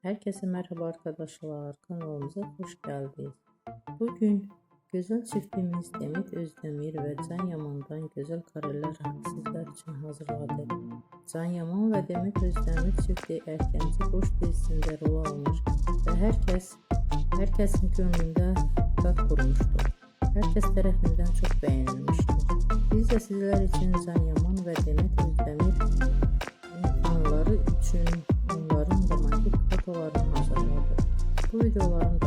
Herkese merhaba arkadaşlar, kanalımıza hoş geldiniz. Bugün güzel çiftimiz Demet Özdemir ve Can Yaman'dan güzel kareler sizler için hazırladık. Can Yaman ve Demet Özdemir çifti Erkenci Boş dizisinde rol almış ve herkesin gönlünde tat kurmuştu. Herkes tarafından çok beğenilmişti. Biz de sizler için Can Yaman ve Demet Özdemir fanları için onların romantik fotolarını hazırladık. Bu videoların